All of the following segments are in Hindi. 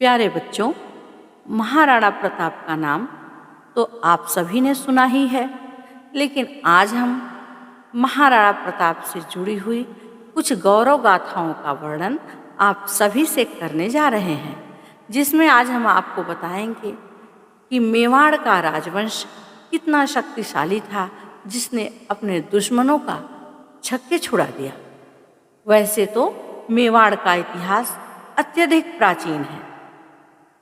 प्यारे बच्चों, महाराणा प्रताप का नाम तो आप सभी ने सुना ही है, लेकिन आज हम महाराणा प्रताप से जुड़ी हुई कुछ गौरव गाथाओं का वर्णन आप सभी से करने जा रहे हैं, जिसमें आज हम आपको बताएंगे कि मेवाड़ का राजवंश कितना शक्तिशाली था, जिसने अपने दुश्मनों का छक्के छुड़ा दिया। वैसे तो मेवाड़ का इतिहास अत्यधिक प्राचीन है।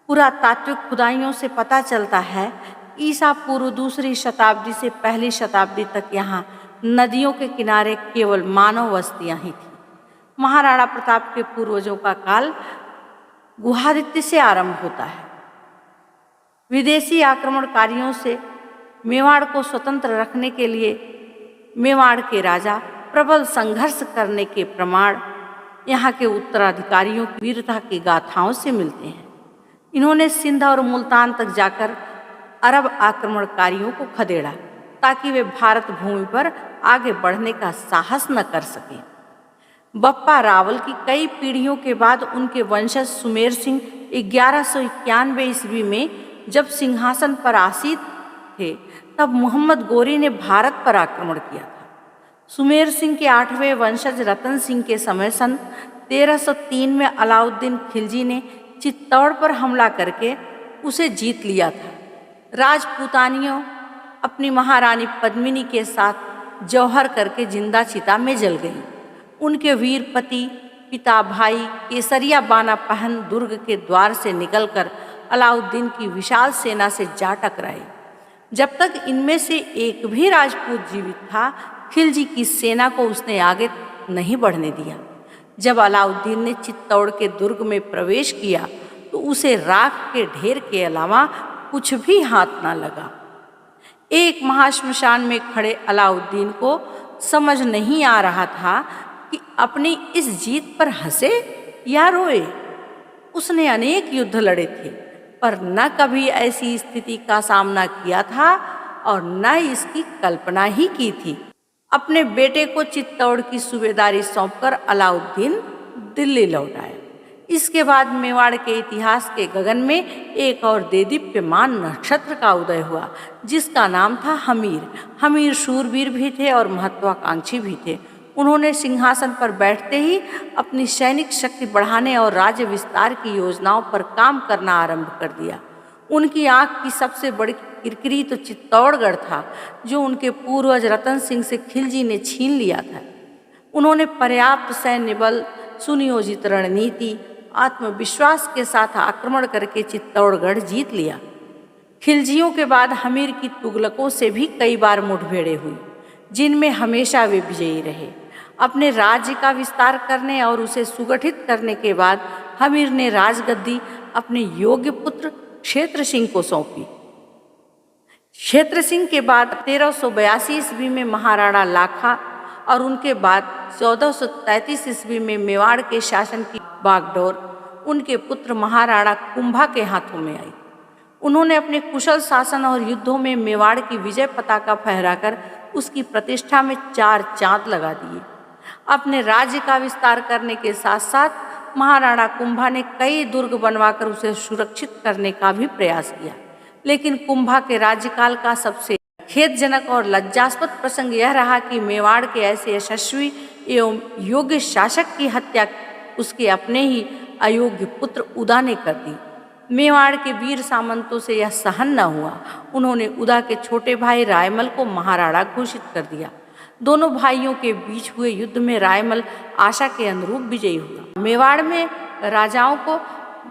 पुरातात्विक खुदाइयों से पता चलता है ईसा पूर्व दूसरी शताब्दी से पहली शताब्दी तक यहाँ नदियों के किनारे केवल मानव बस्तियां ही थीं। महाराणा प्रताप के पूर्वजों का काल गुहादित्य से आरंभ होता है। विदेशी आक्रमणकारियों से मेवाड़ को स्वतंत्र रखने के लिए मेवाड़ के राजा प्रबल संघर्ष करने के प्रमाण यहाँ के उत्तराधिकारियों की वीरता की गाथाओं से मिलते हैं। इन्होंने सिंध और मुल्तान तक जाकर अरब आक्रमणकारियों को खदेड़ा ताकि वे भारत भूमि पर आगे बढ़ने का साहस न कर सकें। बप्पा रावल की कई पीढ़ियों के बाद उनके वंशज सुमेर सिंह 1191 ईस्वी में जब सिंहासन पर आसीन थे, तब मोहम्मद गोरी ने भारत पर आक्रमण किया था। सुमेर सिंह के 8वें वंशज रतन सिंह के समय सन 1303 में अलाउद्दीन खिलजी ने चित्तौड़ पर हमला करके उसे जीत लिया था। राजपूतानियों अपनी महारानी पद्मिनी के साथ जौहर करके जिंदा चिता में जल गई। उनके वीर पति पिता भाई केसरिया बाना पहन दुर्ग के द्वार से निकलकर अलाउद्दीन की विशाल सेना से जा टकराए। जब तक इनमें से एक भी राजपूत जीवित था, खिलजी की सेना को उसने आगे नहीं बढ़ने दिया। जब अलाउद्दीन ने चित्तौड़ के दुर्ग में प्रवेश किया तो उसे राख के ढेर के अलावा कुछ भी हाथ ना लगा। एक महाश्मशान में खड़े अलाउद्दीन को समझ नहीं आ रहा था कि अपनी इस जीत पर हंसे या रोए। उसने अनेक युद्ध लड़े थे, पर न कभी ऐसी स्थिति का सामना किया था और न इसकी कल्पना ही की थी। अपने बेटे को चित्तौड़ की सूबेदारी सौंपकर अलाउद्दीन दिल्ली लौट आया। इसके बाद मेवाड़ के इतिहास के गगन में एक और देदीप्यमान नक्षत्र का उदय हुआ, जिसका नाम था हमीर। हमीर शूरवीर भी थे और महत्वाकांक्षी भी थे। उन्होंने सिंहासन पर बैठते ही अपनी सैनिक शक्ति बढ़ाने और राज्य विस्तार की योजनाओं पर काम करना आरंभ कर दिया। उनकी आंख की सबसे बड़ी किरकिरी तो चित्तौड़गढ़ था, जो उनके पूर्वज रतन सिंह से खिलजी ने छीन लिया था। उन्होंने पर्याप्त सैन्य बल, सुनियोजित रणनीति, आत्मविश्वास के साथ आक्रमण करके चित्तौड़गढ़ जीत लिया। खिलजियों के बाद हमीर की तुगलकों से भी कई बार मुठभेड़ें हुई, जिनमें हमेशा वे विजयी रहे। अपने राज्य का विस्तार करने और उसे सुगठित करने के बाद हमीर ने राजगद्दी अपने योग्य पुत्र क्षेत्र सिंह को सौंपी। क्षेत्र सिंह के बाद 1382 ईस्वी में महाराणा लाखा और उनके बाद 1433 ईस्वी में मेवाड़ के शासन की बागडोर उनके पुत्र महाराणा कुंभा के हाथों में आई। उन्होंने अपने कुशल शासन और युद्धों में मेवाड़ की विजय पताका फहराकर उसकी प्रतिष्ठा में 4 चांद लगा दिए। अपने राज्य का विस्तार करने के साथ साथ महाराणा कुंभा ने कई दुर्ग बनवाकर उसे सुरक्षित करने का भी प्रयास किया। लेकिन कुंभा के राज्यकाल का सबसे खेदजनक और लज्जास्पद प्रसंग यह रहा कि मेवाड़ के ऐसे यशस्वी एवं योग्य शासक की हत्या उसके अपने ही अयोग्य पुत्र उदा ने कर दी। मेवाड़ के वीर सामंतों से यह सहन न हुआ। उन्होंने उदा के छोटे भाई रायमल को महाराणा घोषित कर दिया। दोनों भाइयों के बीच हुए युद्ध में रायमल आशा के अनुरूप विजयी हुआ। मेवाड़ में राजाओं को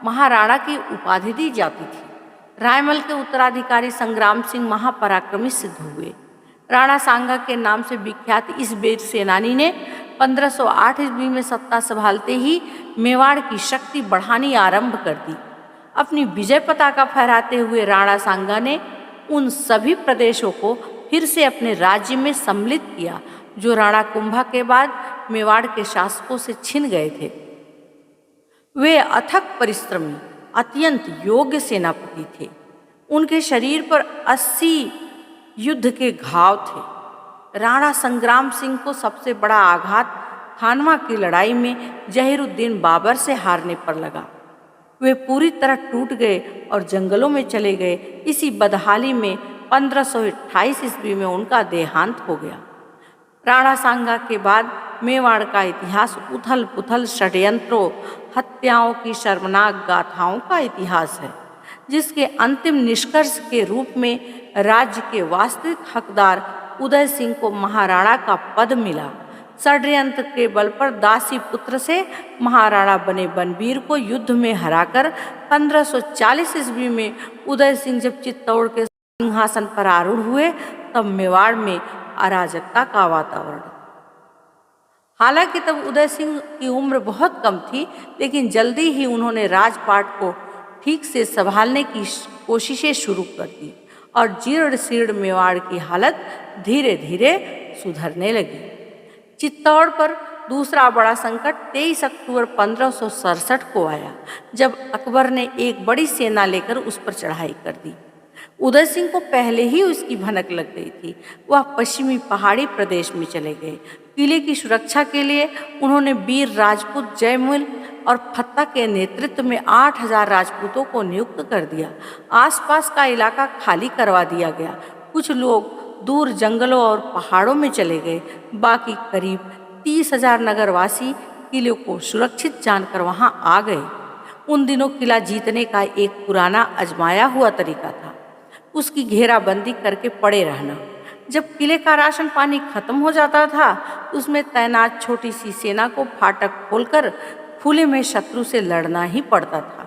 महाराणा की उपाधि दी जाती थी। रायमल के उत्तराधिकारी संग्राम सिंह महापराक्रमी सिद्ध हुए। राणा सांगा के नाम से विख्यात इस वीर सेनानी ने 1508 ईस्वी में सत्ता संभालते ही मेवाड़ की शक्ति बढ़ानी आरंभ कर दी। अपनी विजय पताका फहराते हुए राणा सांगा ने उन सभी प्रदेशों को फिर से अपने राज्य में सम्मिलित किया, जो राणा कुंभा के बाद मेवाड़ के शासकों से छिन गए थे। वे अथक परिश्रमी, अत्यंत योग्य सेनापति थे। उनके शरीर पर 80 युद्ध के घाव थे। राणा संग्राम सिंह को सबसे बड़ा आघात खानवा की लड़ाई में जहीरुद्दीन बाबर से हारने पर लगा। वे पूरी तरह टूट गए और जंगलों में चले गए। इसी बदहाली में 1528 ईस्वी में उनका देहांत हो गया। राणा सांगा के बाद मेवाड़ का इतिहास उथल पुथल, षड्यंत्रों, हत्याओं की शर्मनाक गाथाओं का इतिहास है, जिसके अंतिम निष्कर्ष के रूप में राज्य के वास्तविक हकदार उदय सिंह को महाराणा का पद मिला। षड्यंत्र के बल पर दासी पुत्र से महाराणा बने बनबीर को युद्ध में हराकर 1540 ईस्वी में उदय सिंह जब चित्तौड़ के सिंहासन पर आरूढ़ हुए, तब मेवाड़ में अराजकता का वातावरण। हालांकि तब उदय सिंह की उम्र बहुत कम थी, लेकिन जल्दी ही उन्होंने राजपाट को ठीक से संभालने की कोशिशें शुरू कर दी और जीर्ण शीर्ण मेवाड़ की हालत धीरे धीरे सुधरने लगी। चित्तौड़ पर दूसरा बड़ा संकट 23 अक्टूबर 1567 को आया, जब अकबर ने एक बड़ी सेना लेकर उस पर चढ़ाई कर दी। उदय सिंह को पहले ही उसकी भनक लग गई थी। वह पश्चिमी पहाड़ी प्रदेश में चले गए। किले की सुरक्षा के लिए उन्होंने वीर राजपूत जयमुल और फत्ता के नेतृत्व में 8000 राजपूतों को नियुक्त कर दिया। आसपास का इलाका खाली करवा दिया गया। कुछ लोग दूर जंगलों और पहाड़ों में चले गए। बाकी करीब 30,000 नगरवासी किले को सुरक्षित जानकर वहां आ गए। उन दिनों किला जीतने का एक पुराना आजमाया हुआ तरीका था, उसकी घेराबंदी करके पड़े रहना। जब किले का राशन पानी खत्म हो जाता था, तो उसमें तैनात छोटी सी सेना को फाटक खोलकर खुले में शत्रु से लड़ना ही पड़ता था।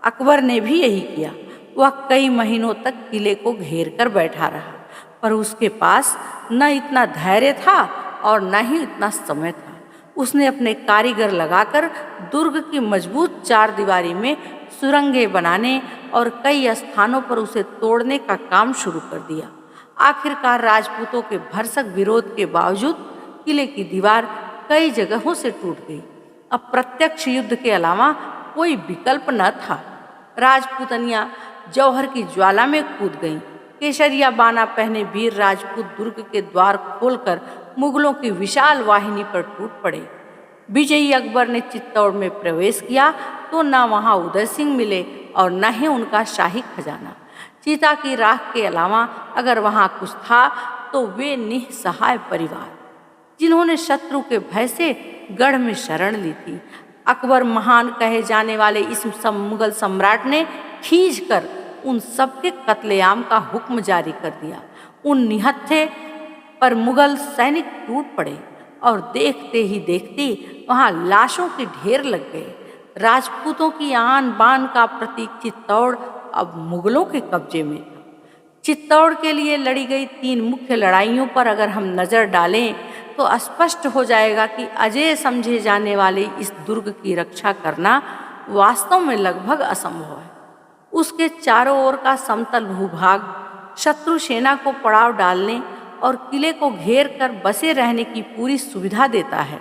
अकबर ने भी यही किया। वह कई महीनों तक किले को घेर कर बैठा रहा, पर उसके पास न इतना धैर्य था और न ही इतना समय था। उसने अपने कारीगर लगाकर दुर्ग की मजबूत चारदीवारी में सुरंगें बनाने और कई स्थानों पर उसे तोड़ने का काम शुरू कर दिया। आखिरकार राजपूतों के भरसक विरोध के बावजूद किले की दीवार कई जगहों से टूट गई। अब प्रत्यक्ष युद्ध के अलावा कोई विकल्प न था। राजपूतनियां जौहर की ज्वाला में कूद गईं। केसरिया बाना पहने वीर राजपूत दुर्ग के द्वार खोलकर मुगलों की विशाल वाहिनी पर टूट पड़े। विजयी अकबर ने चित्तौड़ में प्रवेश किया तो न वहां उदय सिंह मिले और न ही उनका शाही खजाना। चीता की राख के अलावा अगर वहां कुछ था तो वे निस्सहाय परिवार, जिन्होंने शत्रु के भय से गढ़ में शरण ली थी। अकबर महान कहे जाने वाले इस मुगल सम्राट ने खींचकर उन सबके कत्लेआम का हुक्म जारी कर दिया। उन निहत्थे पर मुगल सैनिक टूट पड़े और देखते ही देखते वहां लाशों के ढेर लग गए। राजपूतों की आन बान का प्रतीक चित्तौड़ अब मुगलों के कब्जे में था। चित्तौड़ के लिए लड़ी गई 3 मुख्य लड़ाइयों पर अगर हम नज़र डालें तो स्पष्ट हो जाएगा कि अजेय समझे जाने वाले इस दुर्ग की रक्षा करना वास्तव में लगभग असंभव है। उसके चारों ओर का समतल भूभाग शत्रु सेना को पड़ाव डालने और किले को घेर कर बसे रहने की पूरी सुविधा देता है।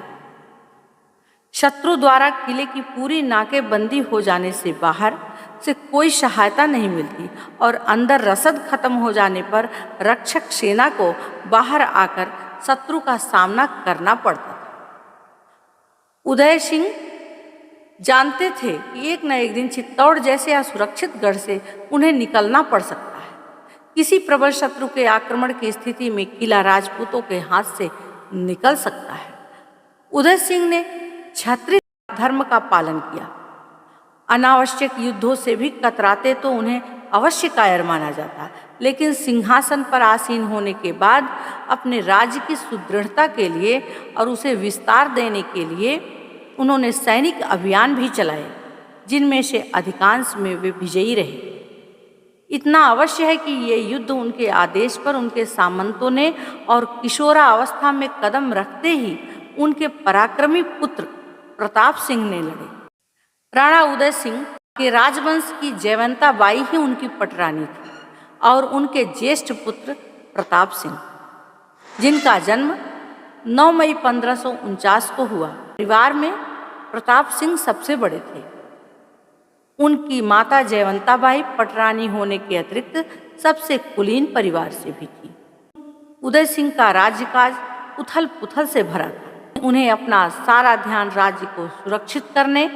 शत्रु द्वारा किले की पूरी नाकेबंदी हो जाने से बाहर से कोई सहायता नहीं मिलती और अंदर रसद खत्म हो जाने पर रक्षक सेना को बाहर आकर शत्रु का सामना करना पड़ता था। उदय सिंह जानते थे कि एक न एक दिन चित्तौड़ जैसे असुरक्षित गढ़ से उन्हें निकलना पड़ सकता है। किसी प्रबल शत्रु के आक्रमण की स्थिति में किला राजपूतों के हाथ से निकल सकता है। उदय सिंह ने क्षत्रिय धर्म का पालन किया। अनावश्यक युद्धों से भी कतराते तो उन्हें अवश्य कायर माना जाता, लेकिन सिंहासन पर आसीन होने के बाद अपने राज्य की सुदृढ़ता के लिए और उसे विस्तार देने के लिए उन्होंने सैनिक अभियान भी चलाए, जिनमें से अधिकांश में वे विजयी रहे। इतना अवश्य है कि ये युद्ध उनके आदेश पर उनके सामंतों ने और किशोरा अवस्था में कदम रखते ही उनके पराक्रमी पुत्र प्रताप सिंह ने लड़े। राणा उदय सिंह के राजवंश की जयवंता बाई ही उनकी पटरानी थी और उनके ज्येष्ठ पुत्र प्रताप सिंह, जिनका जन्म 9 मई 1549 को हुआ। परिवार में प्रताप सिंह सबसे बड़े थे। उनकी माता जयवंता बाई पटरानी होने के अतिरिक्त सबसे कुलीन परिवार से भी थी। उदय सिंह का राज्यकाज उथल पुथल से भरा था। उन्हें अपना सारा ध्यान राज्य को सुरक्षित करने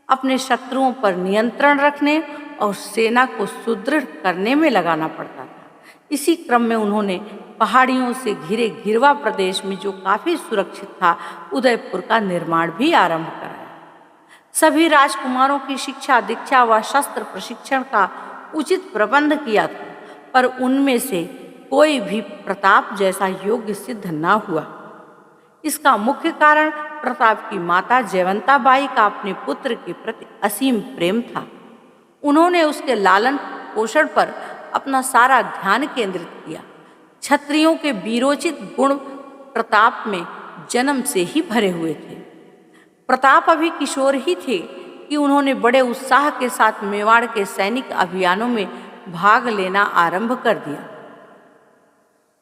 अपने शत्रुओं पर नियंत्रण रखने और सेना को सुदृढ़ करने में लगाना पड़ता था। इसी क्रम में उन्होंने पहाड़ियों से घिरे घिरवा प्रदेश में, जो काफी सुरक्षित था, उदयपुर का निर्माण भी आरंभ कराया। सभी राजकुमारों की शिक्षा, दीक्षा व शस्त्र प्रशिक्षण का उचित प्रबंध किया था, पर उनमें से कोई भी प्रताप जैसा योग्य सिद्ध न हुआ। इसका मुख्य कारण प्रताप की माता जयवंता बाई का अपने पुत्र के प्रति असीम प्रेम था। उन्होंने उसके लालन पोषण पर अपना सारा ध्यान केंद्रित किया। क्षत्रियों के वीरोचित गुण प्रताप में जन्म से ही भरे हुए थे। प्रताप अभी किशोर ही थे कि उन्होंने बड़े उत्साह के साथ मेवाड़ के सैनिक अभियानों में भाग लेना आरंभ कर दिया।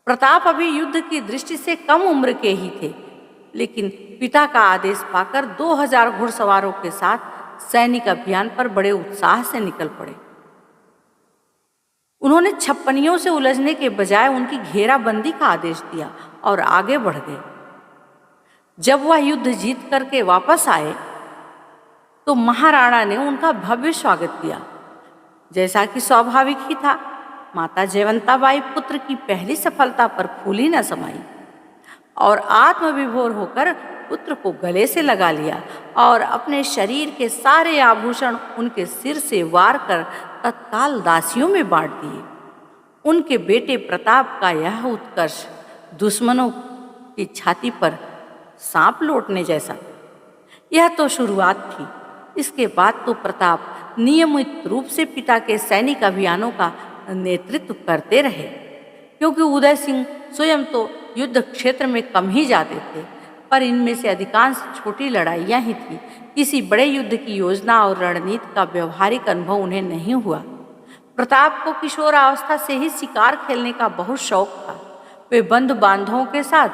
प्रताप अभी युद्ध की दृष्टि से कम उम्र के ही थे, लेकिन पिता का आदेश पाकर 2000 घुड़सवारों के साथ सैनिक अभियान पर बड़े उत्साह से निकल पड़े। उन्होंने छप्पनियों से उलझने के बजाय उनकी घेराबंदी का आदेश दिया और आगे बढ़ गए। जब वह युद्ध जीत करके वापस आए तो महाराणा ने उनका भव्य स्वागत किया। जैसा कि स्वाभाविक ही था, माता जयवंता बाई पुत्र की पहली सफलता पर फूली न समाई और आत्मविभोर होकर पुत्र को गले से लगा लिया और अपने शरीर के सारे आभूषण उनके सिर से वार कर तत्काल दासियों में बांट दिए। उनके बेटे प्रताप का यह उत्कर्ष दुश्मनों की छाती पर सांप लौटने जैसा। यह तो शुरुआत थी। इसके बाद तो प्रताप नियमित रूप से पिता के सैनिक अभियानों का नेतृत्व करते रहे, क्योंकि उदय सिंह स्वयं तो युद्ध क्षेत्र में कम ही जाते थे, पर इनमें से अधिकांश छोटी लड़ाइयाँ ही थी। किसी बड़े युद्ध की योजना और रणनीति का व्यवहारिक अनुभव उन्हें नहीं हुआ। प्रताप को किशोरावस्था से ही शिकार खेलने का बहुत शौक था। वे बंधु बांधवों के साथ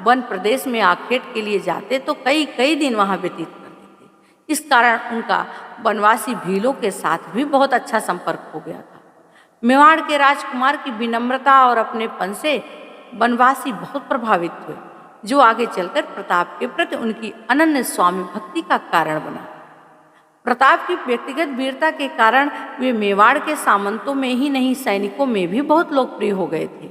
वन प्रदेश में आखेट के लिए जाते तो कई कई दिन वहाँ व्यतीत करते थे। इस कारण उनका वनवासी भीलों के साथ भी बहुत अच्छा संपर्क हो गया था। मेवाड़ के राजकुमार की विनम्रता और अपनेपन से वनवासी बहुत प्रभावित हुए, जो आगे चलकर प्रताप के प्रति उनकी अनन्य स्वामी भक्ति का कारण बना। प्रताप की व्यक्तिगत वीरता के कारण वे मेवाड़ के सामंतों में ही नहीं, सैनिकों में भी बहुत लोकप्रिय हो गए थे।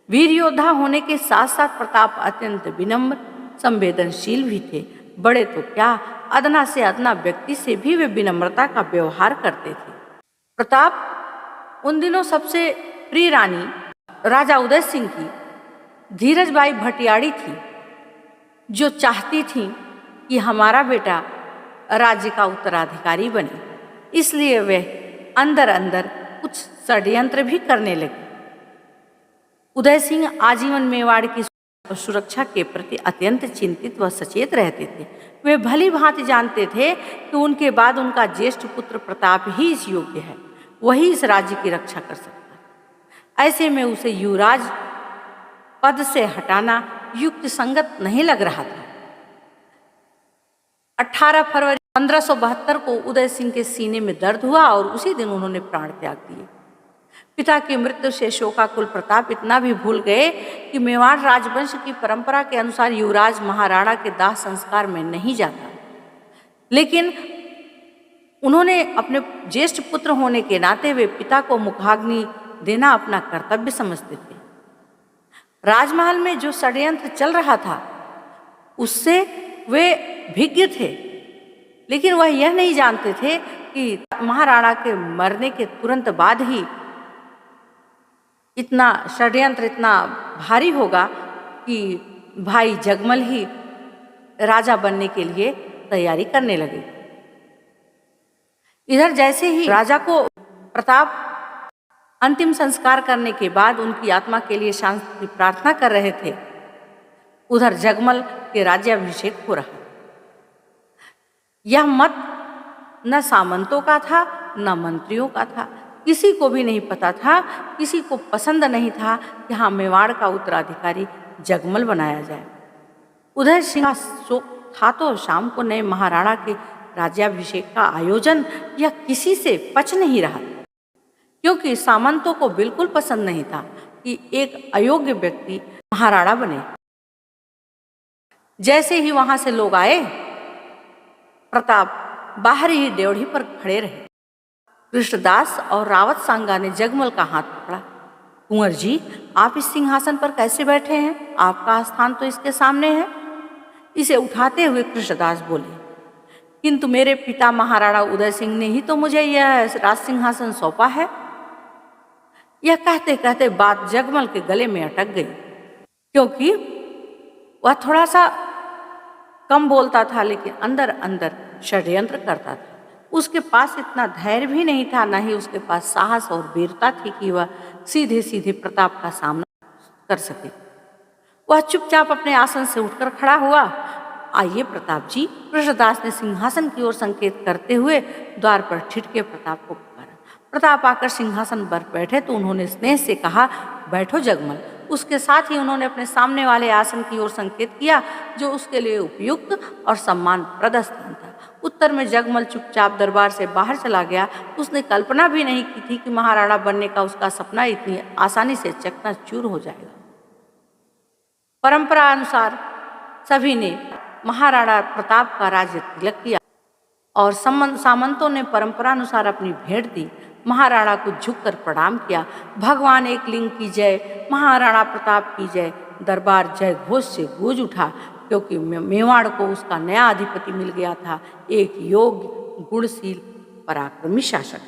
वीर योद्धा होने के साथ साथ प्रताप अत्यंत विनम्र, संवेदनशील भी थे। बड़े तो क्या, अदना से अदना व्यक्ति से भी वे विनम्रता का व्यवहार करते थे। प्रताप उन दिनों सबसे प्रिय रानी राजा उदय सिंह की धीरज बाई भटियाड़ी थी, जो चाहती थी कि हमारा बेटा राज्य का उत्तराधिकारी बने। इसलिए वे अंदर अंदर कुछ षड्यंत्र भी करने लगे। उदय सिंह आजीवन मेवाड़ की सुरक्षा के प्रति अत्यंत चिंतित व सचेत रहते थे। वे भली भांति जानते थे कि उनके बाद उनका ज्येष्ठ पुत्र प्रताप ही इस योग्य है, वही इस राज्य की रक्षा कर सकता है। ऐसे में उसे युवराज पद से हटाना युक्त संगत नहीं लग रहा था। 18 फरवरी 1572 को उदय सिंह के सीने में दर्द हुआ और उसी दिन उन्होंने प्राण त्याग दिए। पिता की मृत्यु से शोकाकुल प्रताप इतना भी भूल गए कि मेवाड़ राजवंश की परंपरा के अनुसार युवराज महाराणा के दाह संस्कार में नहीं जाता, लेकिन उन्होंने अपने ज्येष्ठ पुत्र होने के नाते वे पिता को मुखाग्नि देना अपना कर्तव्य समझते थे। राजमहल में जो षड्यंत्र चल रहा था उससे वे भिज्ञ थे, लेकिन वह यह नहीं जानते थे कि महाराणा के मरने के तुरंत बाद ही इतना षड्यंत्र इतना भारी होगा कि भाई जगमल ही राजा बनने के लिए तैयारी करने लगे। इधर जैसे ही राजा को प्रताप अंतिम संस्कार करने के बाद उनकी आत्मा के लिए शांति की प्रार्थना कर रहे थे, उधर जगमल के राज्याभिषेक हो रहा। यह मत न सामंतों का था न मंत्रियों का था, किसी को भी नहीं पता था, किसी को पसंद नहीं था कि हाँ मेवाड़ का उत्तराधिकारी जगमल बनाया जाए। उदय सिंह का शोक था तो शाम को नए महाराणा के राज्याभिषेक का आयोजन यह किसी से पच नहीं रहा, क्योंकि सामंतों को बिल्कुल पसंद नहीं था कि एक अयोग्य व्यक्ति महाराणा बने। जैसे ही वहां से लोग आए, प्रताप बाहर ही ड्योढ़ी पर खड़े रहे। कृष्णदास और रावत सांगा ने जगमल का हाथ पकड़ा। कुंवर जी, आप इस सिंहासन पर कैसे बैठे हैं? आपका स्थान तो इसके सामने है। इसे उठाते हुए कृष्णदास बोले, किंतु मेरे पिता महाराणा उदय सिंह ने ही तो मुझे यह राज सिंहासन सौंपा है। यह कहते कहते बात जगमल के गले में अटक गई, क्योंकि वह थोड़ा सा कम बोलता था, लेकिन अंदर अंदर षड्यंत्र करता था। उसके पास इतना धैर्य भी नहीं था, न ही उसके पास साहस और वीरता थी कि वह सीधे सीधे प्रताप का सामना कर सके। वह चुपचाप अपने आसन से उठकर खड़ा हुआ। आइए प्रताप जी, कृष्णदास ने सिंहासन की ओर संकेत करते हुए द्वार पर ठिठके प्रताप को पुकारा। प्रताप आकर सिंहासन पर बैठे तो उन्होंने स्नेह से कहा, बैठो जगमल। उसके साथ ही उन्होंने अपने सामने वाले आसन की ओर संकेत किया, जो उसके लिए उपयुक्त और सम्मानप्रद स्थान था। उत्तर में जगमल चुपचाप दरबार से बाहर चला गया। उसने कल्पना भी नहीं की थी कि महाराणा बनने का उसका सपना इतनी आसानी से चकनाचूर हो जाएगा। परंपरा अनुसार सभी ने महाराणा प्रताप का राज्य तिलक किया और सामंतों ने परंपरानुसार अपनी भेंट दी। महाराणा को झुककर प्रणाम किया। भगवान एक लिंग की जय, महाराणा प्रताप की जय। दरबार जय घोष से गूंज उठा, क्योंकि मेवाड़ को उसका नया अधिपति मिल गया था, एक योग्य, गुणशील, पराक्रमी शासक।